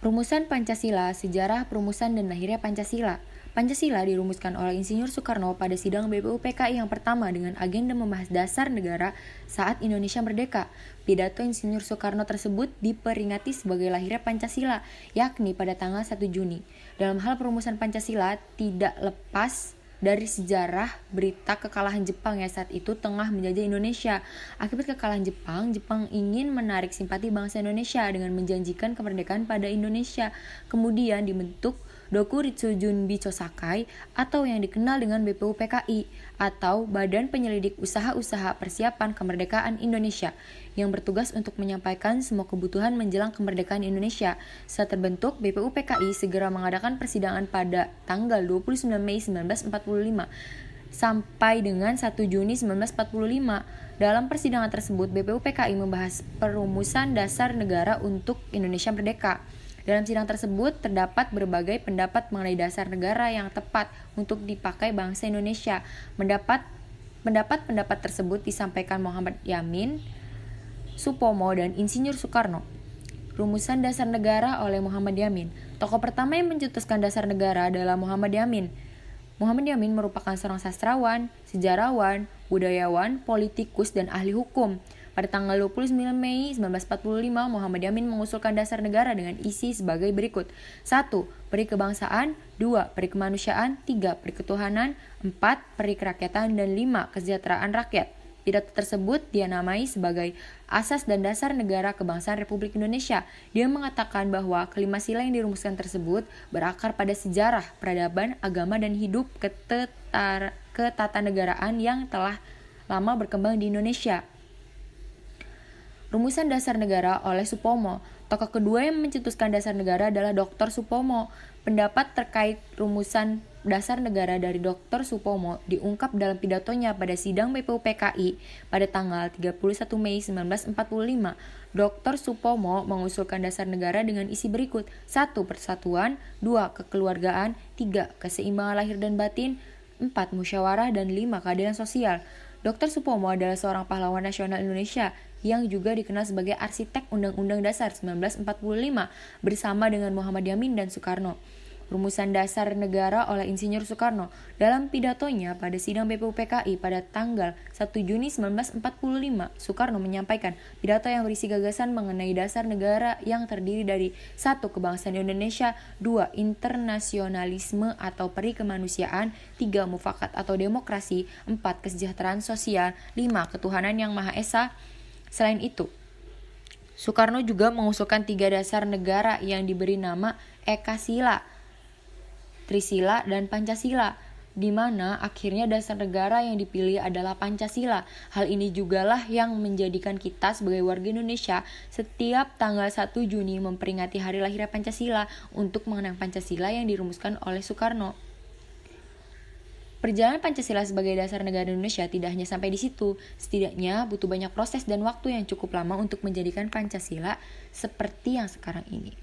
Rumusan Pancasila, sejarah perumusan dan lahirnya Pancasila. Pancasila dirumuskan oleh Insinyur Soekarno pada sidang BPUPKI yang pertama dengan agenda membahas dasar negara saat Indonesia merdeka. Pidato Insinyur Soekarno tersebut diperingati sebagai lahirnya Pancasila, yakni pada tanggal 1 Juni. Dalam hal perumusan Pancasila, tidak lepas dari sejarah berita kekalahan Jepang yang saat itu tengah menjajah Indonesia. Akibat kekalahan Jepang, Jepang ingin menarik simpati bangsa Indonesia dengan menjanjikan kemerdekaan pada Indonesia. Kemudian dibentuk Dokuritsu Junbi Chosakai atau yang dikenal dengan BPUPKI atau Badan Penyelidik Usaha-Usaha Persiapan Kemerdekaan Indonesia yang bertugas untuk menyampaikan semua kebutuhan menjelang kemerdekaan Indonesia. Setelah terbentuk, BPUPKI segera mengadakan persidangan pada tanggal 29 Mei 1945 sampai dengan 1 Juni 1945. Dalam persidangan tersebut, BPUPKI membahas perumusan dasar negara untuk Indonesia merdeka. Dalam sidang tersebut, terdapat berbagai pendapat mengenai dasar negara yang tepat untuk dipakai bangsa Indonesia. Pendapat-pendapat tersebut disampaikan Muhammad Yamin, Supomo, dan Insinyur Soekarno. Rumusan dasar negara oleh Muhammad Yamin. Tokoh pertama yang mencetuskan dasar negara adalah Muhammad Yamin. Muhammad Yamin merupakan seorang sastrawan, sejarawan, budayawan, politikus, dan ahli hukum. Pada tanggal 29 Mei 1945, Muhammad Yamin mengusulkan dasar negara dengan isi sebagai berikut. 1. Peri kebangsaan. 2. Peri kemanusiaan. 3. Peri ketuhanan. 4. Peri kerakyatan. Dan 5. Kesejahteraan rakyat. Pidato tersebut dia namai sebagai Asas dan Dasar Negara Kebangsaan Republik Indonesia. Dia mengatakan bahwa kelima sila yang dirumuskan tersebut berakar pada sejarah, peradaban, agama, dan hidup ketatanegaraan yang telah lama berkembang di Indonesia. Rumusan dasar negara oleh Supomo. Tokoh kedua yang mencetuskan dasar negara adalah Dr. Supomo. Pendapat terkait rumusan dasar negara dari Dr. Supomo diungkap dalam pidatonya pada sidang BPUPKI pada tanggal 31 Mei 1945. Dr. Supomo mengusulkan dasar negara dengan isi berikut. 1. Persatuan. 2. Kekeluargaan. 3. Keseimbangan lahir dan batin. 4. Musyawarah. Dan 5. Keadilan sosial. Dr. Supomo adalah seorang pahlawan nasional Indonesia yang juga dikenal sebagai arsitek Undang-Undang Dasar 1945 bersama dengan Muhammad Yamin dan Soekarno. Rumusan dasar negara oleh Insinyur Soekarno. Dalam pidatonya pada sidang BPUPKI pada tanggal 1 Juni 1945, Soekarno menyampaikan pidato yang berisi gagasan mengenai dasar negara yang terdiri dari 1. Kebangsaan Indonesia, 2. Internasionalisme atau peri kemanusiaan, 3. Mufakat atau demokrasi, 4. Kesejahteraan sosial, 5. Ketuhanan yang Maha Esa. Selain itu, Soekarno juga mengusulkan 3 dasar negara yang diberi nama Ekasila, Trisila, dan Pancasila, di mana akhirnya dasar negara yang dipilih adalah Pancasila. Hal ini jugalah yang menjadikan kita sebagai warga Indonesia setiap tanggal 1 Juni memperingati hari lahirnya Pancasila untuk mengenang Pancasila yang dirumuskan oleh Soekarno. Perjalanan Pancasila sebagai dasar negara Indonesia tidak hanya sampai di situ. Setidaknya butuh banyak proses dan waktu yang cukup lama untuk menjadikan Pancasila seperti yang sekarang ini.